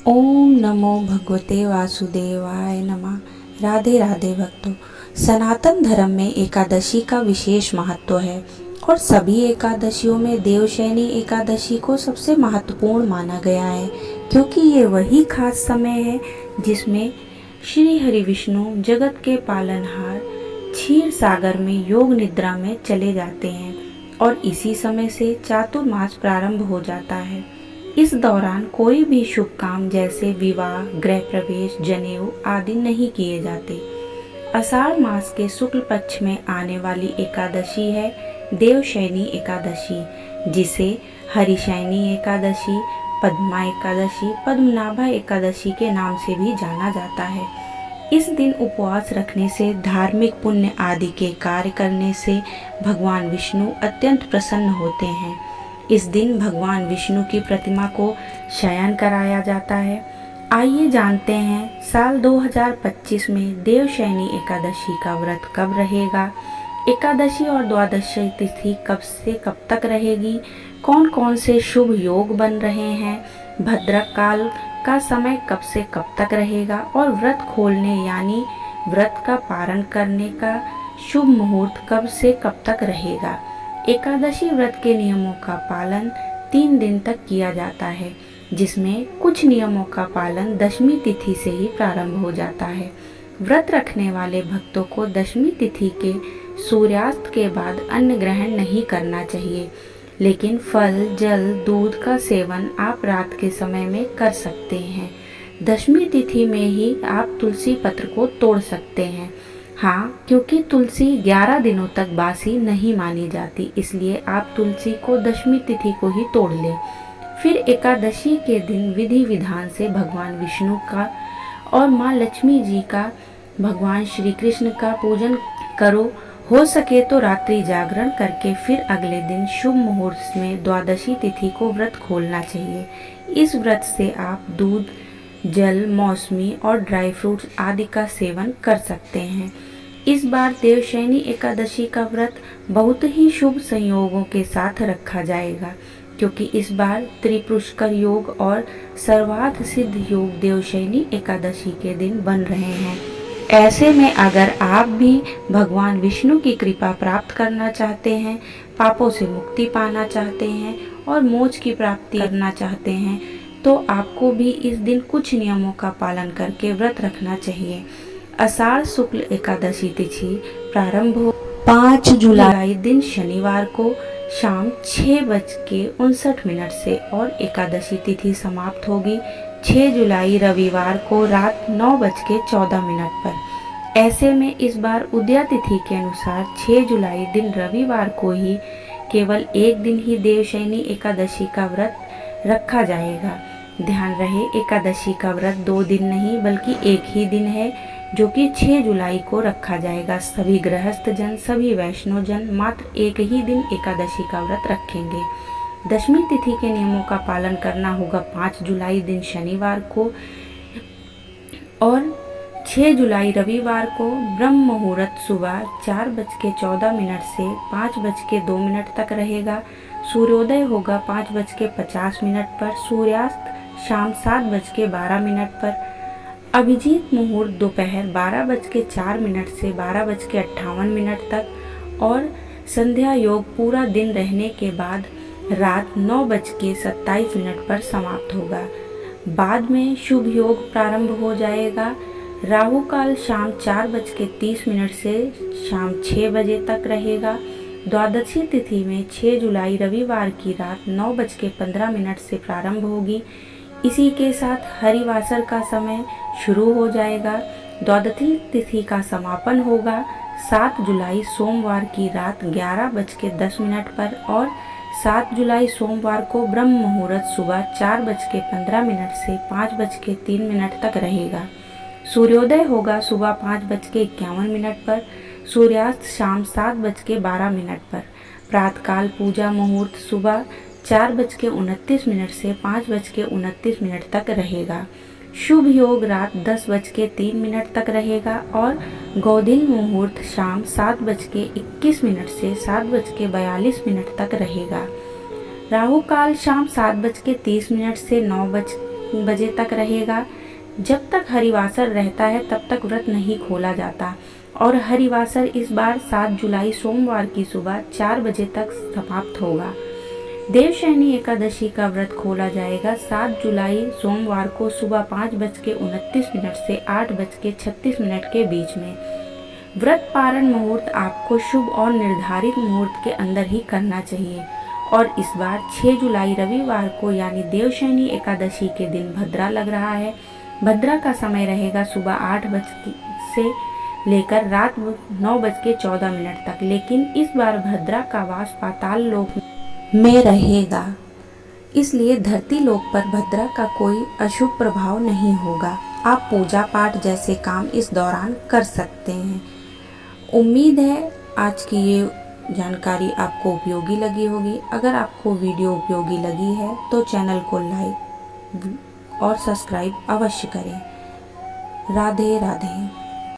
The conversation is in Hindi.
ओम नमो भगवते वासुदेवाय नमः। राधे राधे भक्तों। सनातन धर्म में एकादशी का विशेष महत्व है और सभी एकादशियों में देवशयनी एकादशी को सबसे महत्वपूर्ण माना गया है, क्योंकि ये वही खास समय है जिसमें श्री हरि विष्णु जगत के पालनहार क्षीर सागर में योग निद्रा में चले जाते हैं और इसी समय से चातुर्मास प्रारंभ हो जाता है। इस दौरान कोई भी शुभ काम जैसे विवाह, गृह प्रवेश, जनेऊ आदि नहीं किए जाते। आषाढ़ मास के शुक्ल पक्ष में आने वाली एकादशी है देवशयनी एकादशी, जिसे हरिशयनी एकादशी, पद्मा एकादशी, पद्मनाभा एकादशी के नाम से भी जाना जाता है। इस दिन उपवास रखने से, धार्मिक पुण्य आदि के कार्य करने से भगवान विष्णु अत्यंत प्रसन्न होते हैं। इस दिन भगवान विष्णु की प्रतिमा को शयन कराया जाता है। आइए जानते हैं साल 2025 में देवशयनी एकादशी का व्रत कब रहेगा, एकादशी और द्वादशी तिथि कब से कब तक रहेगी, कौन कौन से शुभ योग बन रहे हैं, भद्रक काल का समय कब से कब तक रहेगा और व्रत खोलने यानी व्रत का पारण करने का शुभ मुहूर्त कब से कब तक रहेगा। एकादशी व्रत के नियमों का पालन 3 दिन तक किया जाता है, जिसमें कुछ नियमों का पालन दशमी तिथि से ही प्रारंभ हो जाता है। व्रत रखने वाले भक्तों को दशमी तिथि के सूर्यास्त के बाद अन्न ग्रहण नहीं करना चाहिए, लेकिन फल, जल, दूध का सेवन आप रात के समय में कर सकते हैं। दशमी तिथि में ही आप तुलसी पत्र को तोड़ सकते हैं। हाँ, क्योंकि तुलसी 11 दिनों तक बासी नहीं मानी जाती, इसलिए आप तुलसी को दशमी तिथि को ही तोड़ लें। फिर एकादशी के दिन विधि विधान से भगवान विष्णु का और माँ लक्ष्मी जी का, भगवान श्री कृष्ण का पूजन करो। हो सके तो रात्रि जागरण करके फिर अगले दिन शुभ मुहूर्त में द्वादशी तिथि को व्रत खोलना चाहिए। इस व्रत से आप दूध, जल, मौसमी और ड्राई फ्रूट्स आदि का सेवन कर सकते हैं। इस बार देवशयनी एकादशी का व्रत बहुत ही शुभ संयोगों के साथ रखा जाएगा, क्योंकि इस बार त्रिपुष्कर योग और सर्वार्थ सिद्ध योग देवशयनी एकादशी के दिन बन रहे हैं। ऐसे में अगर आप भी भगवान विष्णु की कृपा प्राप्त करना चाहते हैं, पापों से मुक्ति पाना चाहते हैं और मोक्ष की प्राप्ति करना चाहते हैं, तो आपको भी इस दिन कुछ नियमों का पालन करके व्रत रखना चाहिए। आषाढ़ शुक्ल एकादशी तिथि प्रारंभ हो 5 जुलाई दिन शनिवार को शाम 6:59 से और एकादशी तिथि समाप्त होगी 6 जुलाई रविवार को रात 9:14 पर। ऐसे में इस बार उदया तिथि के अनुसार 6 जुलाई दिन रविवार को ही केवल एक दिन ही देवशयनी एकादशी का व्रत रखा जाएगा। ध्यान रहे, एकादशी का व्रत 2 दिन नहीं बल्कि एक ही दिन है, जो कि 6 जुलाई को रखा जाएगा। सभी गृहस्थ जन, सभी वैष्णव जन मात्र एक ही दिन एकादशी का व्रत रखेंगे। दशमी तिथि के नियमों का पालन करना होगा 5 जुलाई दिन शनिवार को और 6 जुलाई रविवार को ब्रह्म मुहूर्त सुबह 4:14 से 5:02 तक रहेगा। सूर्योदय होगा 5:50 पर, सूर्यास्त शाम 7:12 पर। अभिजीत मुहूर्त दोपहर 12:04 से 12:58 तक और संध्या योग पूरा दिन रहने के बाद रात 9:27 पर समाप्त होगा। बाद में शुभ योग प्रारंभ हो जाएगा। राहु काल शाम 4:30 से शाम 6 बजे तक रहेगा। द्वादशी तिथि में 6 जुलाई रविवार की रात 9:15 से प्रारंभ होगी। इसी के साथ हरिवासर का समय शुरू हो जाएगा। द्वादशी तिथि का समापन होगा 7 जुलाई सोमवार की रात 11:10 पर और 7 जुलाई सोमवार को ब्रह्म मुहूर्त सुबह 4:15 से 5:03 तक रहेगा। सूर्योदय होगा सुबह 5:51 पर, सूर्यास्त शाम 7:12 पर। प्रातःकाल पूजा मुहूर्त सुबह 4:29 से 5:29 तक रहेगा। शुभ योग रात 10:03 तक रहेगा और गोधील मुहूर्त शाम 7:21 से 7:42 तक रहेगा। राहु काल शाम 7:30 से 9 बजे तक रहेगा। जब तक हरिवासर रहता है तब तक व्रत नहीं खोला जाता और हरिवासर इस बार 7 जुलाई सोमवार की सुबह 4 बजे तक समाप्त होगा। देवशयनी एकादशी का व्रत खोला जाएगा 7 जुलाई सोमवार को सुबह 5:29 से 8:36 के बीच में। व्रत पारण मुहूर्त आपको शुभ और निर्धारित मुहूर्त के अंदर ही करना चाहिए और इस बार 6 जुलाई रविवार को यानी देवशयनी एकादशी के दिन भद्रा लग रहा है। भद्रा का समय रहेगा सुबह 8 बजे से लेकर रात 9:14 तक, लेकिन इस बार भद्रा का वास पाताल लोक में रहेगा, इसलिए धरती लोक पर भद्रा का कोई अशुभ प्रभाव नहीं होगा। आप पूजा पाठ जैसे काम इस दौरान कर सकते हैं। उम्मीद है आज की ये जानकारी आपको उपयोगी लगी होगी। अगर आपको वीडियो उपयोगी लगी है तो चैनल को लाइक और सब्सक्राइब अवश्य करें। राधे राधे।